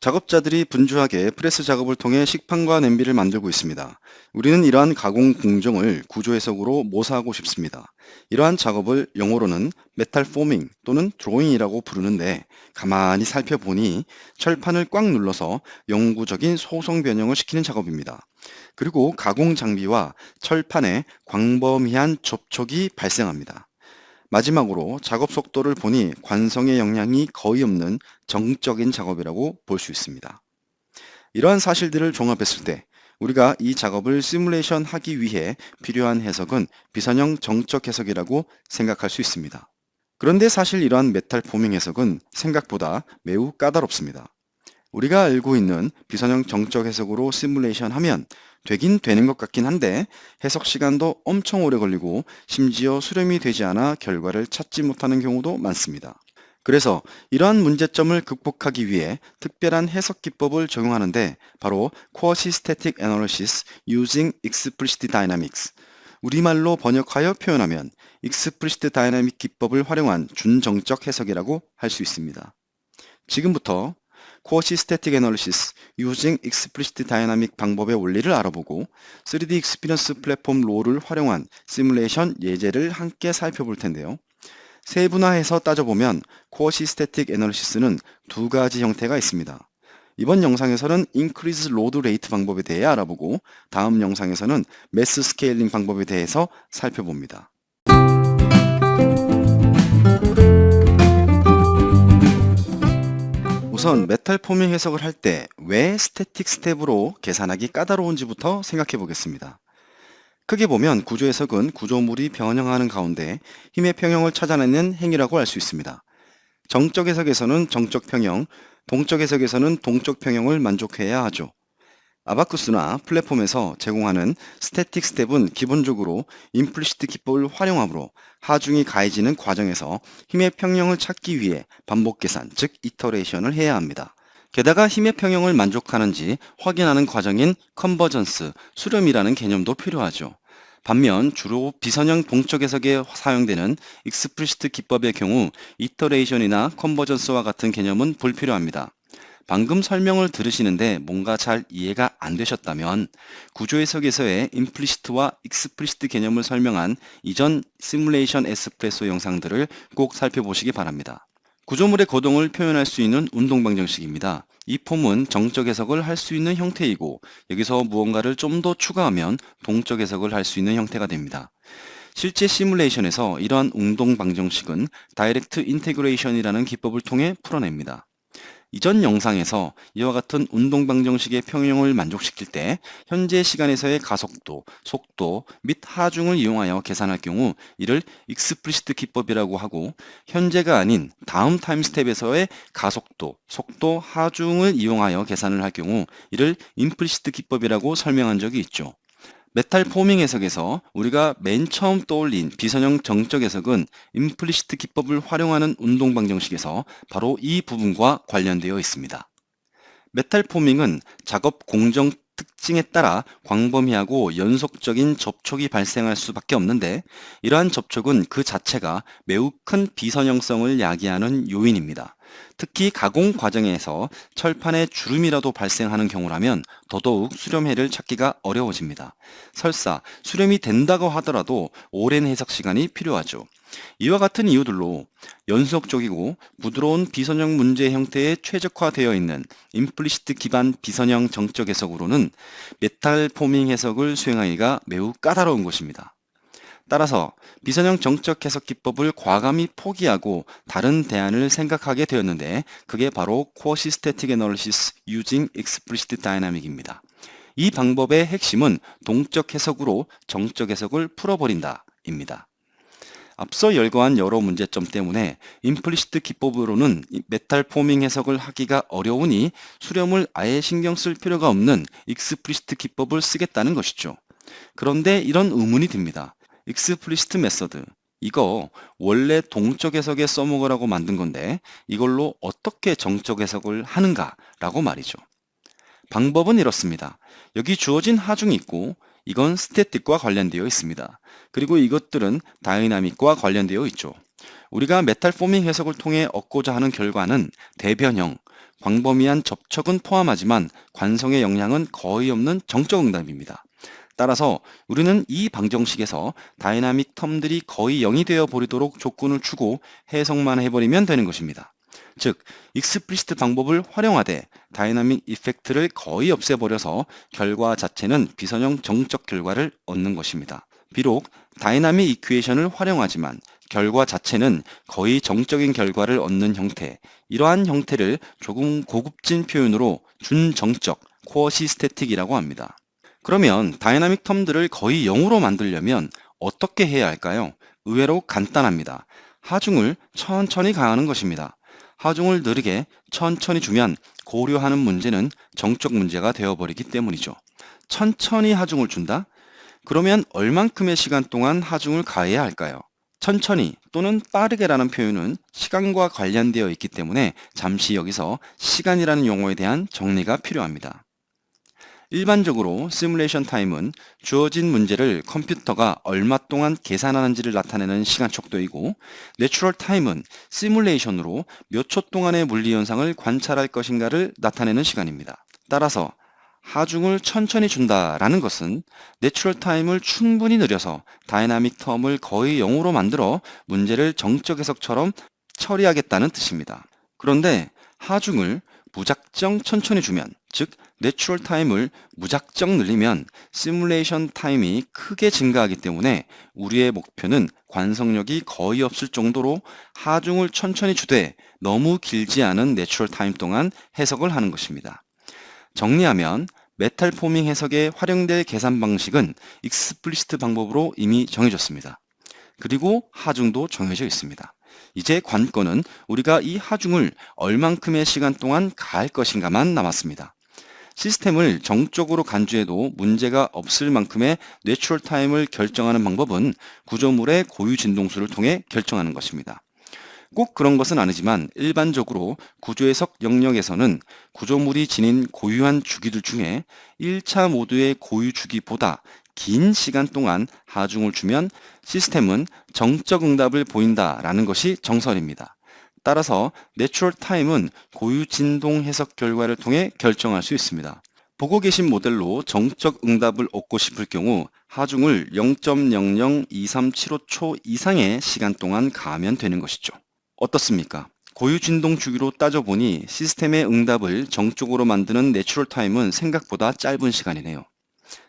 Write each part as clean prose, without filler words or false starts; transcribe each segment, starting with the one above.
작업자들이 분주하게 프레스 작업을 통해 식판과 냄비를 만들고 있습니다. 우리는 이러한 가공 공정을 구조 해석으로 모사하고 싶습니다. 이러한 작업을 영어로는 메탈 포밍 또는 드로잉이라고 부르는데 가만히 살펴보니 철판을 꽉 눌러서 영구적인 소성 변형을 시키는 작업입니다. 그리고 가공 장비와 철판에 광범위한 접촉이 발생합니다. 마지막으로 작업 속도를 보니 관성의 영향이 거의 없는 정적인 작업이라고 볼 수 있습니다. 이러한 사실들을 종합했을 때 우리가 이 작업을 시뮬레이션 하기 위해 필요한 해석은 비선형 정적 해석이라고 생각할 수 있습니다. 그런데 사실 이러한 메탈 포밍 해석은 생각보다 매우 까다롭습니다. 우리가 알고 있는 비선형 정적 해석으로 시뮬레이션 하면 되긴 되는 것 같긴 한데 해석 시간도 엄청 오래 걸리고 심지어 수렴이 되지 않아 결과를 찾지 못하는 경우도 많습니다. 그래서 이러한 문제점을 극복하기 위해 특별한 해석 기법을 적용하는데 바로 Quasi-Static Analysis Using Explicit Dynamics, 우리말로 번역하여 표현하면 Explicit Dynamic 기법을 활용한 준정적 해석이라고 할 수 있습니다. 지금부터 Quasi-Static Analysis Using Explicit Dynamic 방법의 원리를 알아보고 3D Experience 플랫폼 롤을 활용한 시뮬레이션 예제를 함께 살펴볼 텐데요. 세분화해서 따져보면 Quasi-Static Analysis는 두 가지 형태가 있습니다. 이번 영상에서는 Increase Load Rate 방법에 대해 알아보고 다음 영상에서는 Mass Scaling 방법에 대해서 살펴봅니다. 우선 메탈 포밍 해석을 할 때 왜 스태틱 스텝으로 계산하기 까다로운지부터 생각해 보겠습니다. 크게 보면 구조 해석은 구조물이 변형하는 가운데 힘의 평형을 찾아내는 행위라고 할 수 있습니다. 정적 해석에서는 정적 평형, 동적 해석에서는 동적 평형을 만족해야 하죠. 아바쿠스나 플랫폼에서 제공하는 스태틱 스텝은 기본적으로 임플리시트 기법을 활용하므로 하중이 가해지는 과정에서 힘의 평형을 찾기 위해 반복 계산, 즉 이터레이션을 해야 합니다. 게다가 힘의 평형을 만족하는지 확인하는 과정인 컨버전스, 수렴이라는 개념도 필요하죠. 반면 주로 비선형 동적 해석에 사용되는 익스플리시트 기법의 경우 이터레이션이나 컨버전스와 같은 개념은 불필요합니다. 방금 설명을 들으시는데 뭔가 잘 이해가 안 되셨다면 구조 해석에서의 임플리시트와 익스플리시트 개념을 설명한 이전 시뮬레이션 에스프레소 영상들을 꼭 살펴보시기 바랍니다. 구조물의 거동을 표현할 수 있는 운동 방정식입니다. 이 폼은 정적 해석을 할 수 있는 형태이고 여기서 무언가를 좀 더 추가하면 동적 해석을 할 수 있는 형태가 됩니다. 실제 시뮬레이션에서 이러한 운동 방정식은 다이렉트 인테그레이션이라는 기법을 통해 풀어냅니다. 이전 영상에서 이와 같은 운동 방정식의 평형을 만족시킬 때 현재 시간에서의 가속도, 속도 및 하중을 이용하여 계산할 경우 이를 익스플리시트 기법이라고 하고 현재가 아닌 다음 타임 스텝에서의 가속도, 속도, 하중을 이용하여 계산을 할 경우 이를 임플리시트 기법이라고 설명한 적이 있죠. 메탈 포밍 해석에서 우리가 맨 처음 떠올린 비선형 정적 해석은 임플리시트 기법을 활용하는 운동 방정식에서 바로 이 부분과 관련되어 있습니다. 메탈 포밍은 작업 공정 특징에 따라 광범위하고 연속적인 접촉이 발생할 수밖에 없는데 이러한 접촉은 그 자체가 매우 큰 비선형성을 야기하는 요인입니다. 특히 가공 과정에서 철판에 주름이라도 발생하는 경우라면 더더욱 수렴해를 찾기가 어려워집니다. 설사 수렴이 된다고 하더라도 오랜 해석 시간이 필요하죠. 이와 같은 이유들로 연속적이고 부드러운 비선형 문제 형태에 최적화되어 있는 임플리시트 기반 비선형 정적 해석으로는 메탈 포밍 해석을 수행하기가 매우 까다로운 것입니다. 따라서 비선형 정적 해석 기법을 과감히 포기하고 다른 대안을 생각하게 되었는데 그게 바로 Quasi-Static Analysis Using Explicit Dynamic입니다. 이 방법의 핵심은 동적 해석으로 정적 해석을 풀어버린다입니다. 앞서 열거한 여러 문제점 때문에 임플리시트 기법으로는 메탈 포밍 해석을 하기가 어려우니 수렴을 아예 신경 쓸 필요가 없는 익스플리시트 기법을 쓰겠다는 것이죠. 그런데 이런 의문이 듭니다. 익스플리시트 메서드, 이거 원래 동적 해석에 써먹으라고 만든 건데 이걸로 어떻게 정적 해석을 하는가 라고 말이죠. 방법은 이렇습니다. 여기 주어진 하중이 있고 이건 스태틱과 관련되어 있습니다. 그리고 이것들은 다이나믹과 관련되어 있죠. 우리가 메탈 포밍 해석을 통해 얻고자 하는 결과는 대변형, 광범위한 접촉은 포함하지만 관성의 영향은 거의 없는 정적 응답입니다. 따라서 우리는 이 방정식에서 다이나믹 텀들이 거의 0이 되어 버리도록 조건을 주고 해석만 해버리면 되는 것입니다. 즉, 익스플리시트 방법을 활용하되 다이나믹 이펙트를 거의 없애버려서 결과 자체는 비선형 정적 결과를 얻는 것입니다. 비록 다이나믹 이퀘이션을 활용하지만 결과 자체는 거의 정적인 결과를 얻는 형태, 이러한 형태를 조금 고급진 표현으로 준정적, 쿼시스태틱이라고 합니다. 그러면 다이나믹 텀들을 거의 0으로 만들려면 어떻게 해야 할까요? 의외로 간단합니다. 하중을 천천히 가하는 것입니다. 하중을 느리게 천천히 주면 고려하는 문제는 정적 문제가 되어버리기 때문이죠. 천천히 하중을 준다? 그러면 얼만큼의 시간 동안 하중을 가해야 할까요? 천천히 또는 빠르게라는 표현은 시간과 관련되어 있기 때문에 잠시 여기서 시간이라는 용어에 대한 정리가 필요합니다. 일반적으로 시뮬레이션 타임은 주어진 문제를 컴퓨터가 얼마 동안 계산하는지를 나타내는 시간 척도이고, 내추럴 타임은 시뮬레이션으로 몇 초 동안의 물리 현상을 관찰할 것인가를 나타내는 시간입니다. 따라서 하중을 천천히 준다라는 것은 내추럴 타임을 충분히 느려서 다이나믹 텀을 거의 0으로 만들어 문제를 정적 해석처럼 처리하겠다는 뜻입니다. 그런데 하중을 무작정 천천히 주면, 즉 내추럴 타임을 무작정 늘리면 시뮬레이션 타임이 크게 증가하기 때문에 우리의 목표는 관성력이 거의 없을 정도로 하중을 천천히 주되 너무 길지 않은 내추럴 타임 동안 해석을 하는 것입니다. 정리하면 메탈 포밍 해석에 활용될 계산 방식은 익스플리시트 방법으로 이미 정해졌습니다. 그리고 하중도 정해져 있습니다. 이제 관건은 우리가 이 하중을 얼만큼의 시간 동안 가할 것인가만 남았습니다. 시스템을 정적으로 간주해도 문제가 없을 만큼의 내추럴 타임을 결정하는 방법은 구조물의 고유 진동수를 통해 결정하는 것입니다. 꼭 그런 것은 아니지만 일반적으로 구조해석 영역에서는 구조물이 지닌 고유한 주기들 중에 1차 모드의 고유 주기보다 긴 시간 동안 하중을 주면 시스템은 정적 응답을 보인다라는 것이 정설입니다. 따라서 내추럴 타임은 고유 진동 해석 결과를 통해 결정할 수 있습니다. 보고 계신 모델로 정적 응답을 얻고 싶을 경우 하중을 0.00237초 이상의 시간 동안 가하면 되는 것이죠. 어떻습니까? 고유 진동 주기로 따져보니 시스템의 응답을 정적으로 만드는 내추럴 타임은 생각보다 짧은 시간이네요.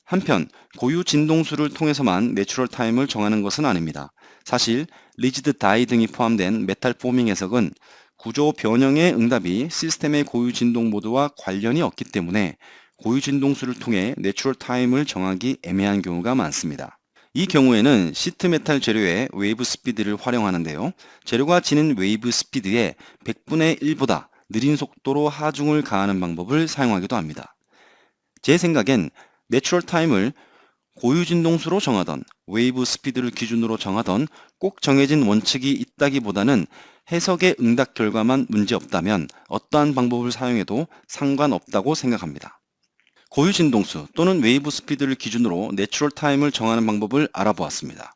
한편 고유 진동수를 통해서만 내추럴 타임을 정하는 것은 아닙니다. 사실 리지드 다이 등이 포함된 메탈 포밍 해석은 구조 변형의 응답이 시스템의 고유 진동 모드와 관련이 없기 때문에 고유 진동수를 통해 내추럴 타임을 정하기 애매한 경우가 많습니다. 이 경우에는 시트 메탈 재료의 웨이브 스피드를 활용하는데요. 재료가 지닌 웨이브 스피드의 100분의 1보다 느린 속도로 하중을 가하는 방법을 사용하기도 합니다. 제 생각엔 내추럴 타임을 고유 진동수로 정하던 웨이브 스피드를 기준으로 정하던 꼭 정해진 원칙이 있다기보다는 해석의 응답 결과만 문제없다면 어떠한 방법을 사용해도 상관없다고 생각합니다. 고유 진동수 또는 웨이브 스피드를 기준으로 내추럴 타임을 정하는 방법을 알아보았습니다.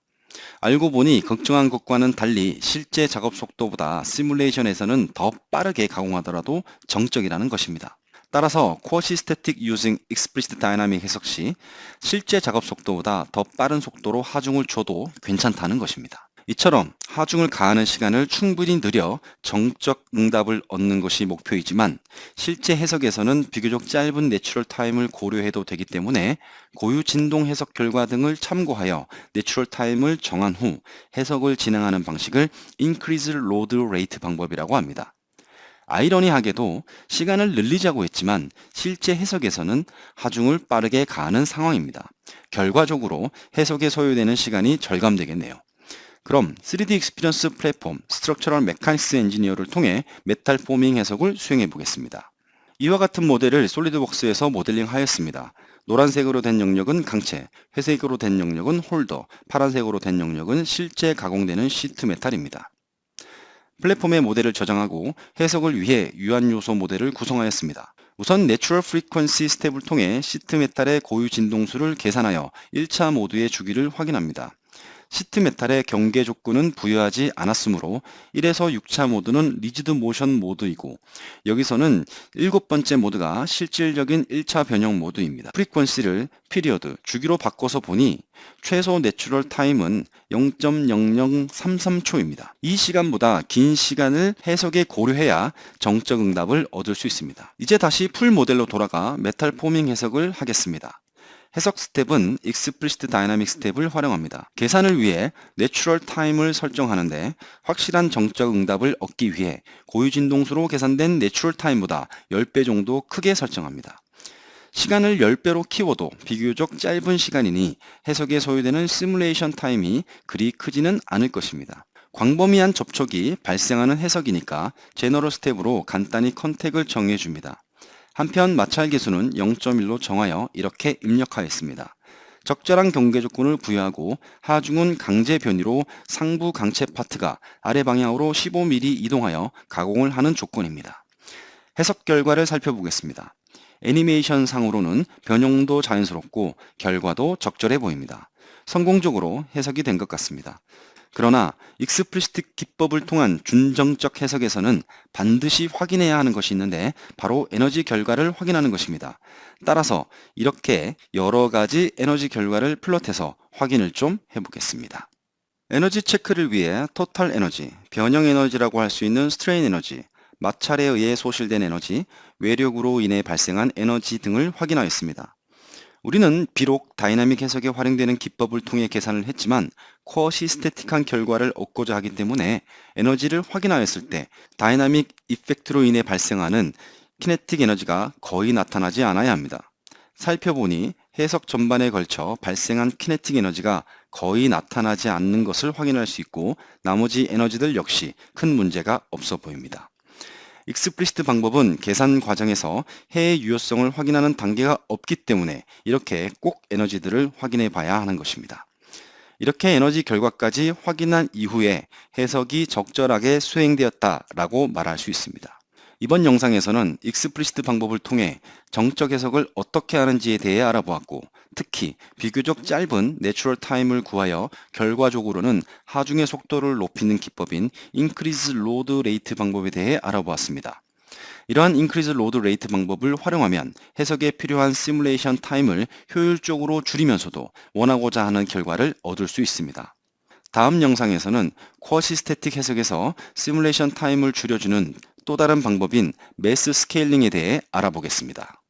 알고 보니 걱정한 것과는 달리 실제 작업 속도보다 시뮬레이션에서는 더 빠르게 가공하더라도 정적이라는 것입니다. 따라서 Quasi-Static Using Explicit Dynamic 해석 시 실제 작업 속도보다 더 빠른 속도로 하중을 줘도 괜찮다는 것입니다. 이처럼 하중을 가하는 시간을 충분히 느려 정적 응답을 얻는 것이 목표이지만 실제 해석에서는 비교적 짧은 내추럴 타임을 고려해도 되기 때문에 고유 진동 해석 결과 등을 참고하여 내추럴 타임을 정한 후 해석을 진행하는 방식을 Increase Load Rate 방법이라고 합니다. 아이러니하게도 시간을 늘리자고 했지만 실제 해석에서는 하중을 빠르게 가하는 상황입니다. 결과적으로 해석에 소요되는 시간이 절감되겠네요. 그럼 3D 익스피리언스 플랫폼 스트럭처럴 메카닉스 엔지니어를 통해 메탈 포밍 해석을 수행해 보겠습니다. 이와 같은 모델을 솔리드웍스에서 모델링 하였습니다. 노란색으로 된 영역은 강체, 회색으로 된 영역은 홀더, 파란색으로 된 영역은 실제 가공되는 시트 메탈입니다. 플랫폼의 모델을 저장하고 해석을 위해 유한 요소 모델을 구성하였습니다. 우선 내추럴 프리퀀시 스텝을 통해 시트 메탈의 고유 진동수를 계산하여 1차 모드의 주기를 확인합니다. 시트 메탈에 경계 조건은 부여하지 않았으므로 1에서 6차 모드는 리지드 모션 모드이고 여기서는 7번째 모드가 실질적인 1차 변형 모드입니다. 프리퀀시를 피리어드, 주기로 바꿔서 보니 최소 내추럴 타임은 0.0033초입니다. 이 시간보다 긴 시간을 해석에 고려해야 정적 응답을 얻을 수 있습니다. 이제 다시 풀 모델로 돌아가 메탈 포밍 해석을 하겠습니다. 해석 스텝은 익스플리시트 다이나믹 스텝을 활용합니다. 계산을 위해 내추럴 타임을 설정하는데 확실한 정적 응답을 얻기 위해 고유 진동수로 계산된 내추럴 타임보다 10배 정도 크게 설정합니다. 시간을 10배로 키워도 비교적 짧은 시간이니 해석에 소요되는 시뮬레이션 타임이 그리 크지는 않을 것입니다. 광범위한 접촉이 발생하는 해석이니까 제너럴 스텝으로 간단히 컨택을 정해 줍니다. 한편 마찰 계수는 0.1로 정하여 이렇게 입력하였습니다. 적절한 경계 조건을 부여하고 하중은 강제 변이로 상부 강체 파트가 아래 방향으로 15mm 이동하여 가공을 하는 조건입니다. 해석 결과를 살펴보겠습니다. 애니메이션 상으로는 변형도 자연스럽고 결과도 적절해 보입니다. 성공적으로 해석이 된 것 같습니다. 그러나 익스플리시트 기법을 통한 준정적 해석에서는 반드시 확인해야 하는 것이 있는데 바로 에너지 결과를 확인하는 것입니다. 따라서 이렇게 여러 가지 에너지 결과를 플롯해서 확인을 좀 해보겠습니다. 에너지 체크를 위해 토탈 에너지, 변형 에너지라고 할 수 있는 스트레인 에너지, 마찰에 의해 소실된 에너지, 외력으로 인해 발생한 에너지 등을 확인하였습니다. 우리는 비록 다이나믹 해석에 활용되는 기법을 통해 계산을 했지만 쿼시스태틱한 결과를 얻고자 하기 때문에 에너지를 확인하였을 때 다이나믹 이펙트로 인해 발생하는 키네틱 에너지가 거의 나타나지 않아야 합니다. 살펴보니 해석 전반에 걸쳐 발생한 키네틱 에너지가 거의 나타나지 않는 것을 확인할 수 있고 나머지 에너지들 역시 큰 문제가 없어 보입니다. 익스플리시트 방법은 계산 과정에서 해의 유효성을 확인하는 단계가 없기 때문에 이렇게 꼭 에너지들을 확인해 봐야 하는 것입니다. 이렇게 에너지 결과까지 확인한 이후에 해석이 적절하게 수행되었다라고 말할 수 있습니다. 이번 영상에서는 익스플리시트 방법을 통해 정적 해석을 어떻게 하는지에 대해 알아보았고 특히 비교적 짧은 내추럴 타임을 구하여 결과적으로는 하중의 속도를 높이는 기법인 인크리즈 로드 레이트 방법에 대해 알아보았습니다. 이러한 인크리즈 로드 레이트 방법을 활용하면 해석에 필요한 시뮬레이션 타임을 효율적으로 줄이면서도 원하고자 하는 결과를 얻을 수 있습니다. 다음 영상에서는 쿼시스태틱 해석에서 시뮬레이션 타임을 줄여주는 또 다른 방법인 매스 스케일링에 대해 알아보겠습니다.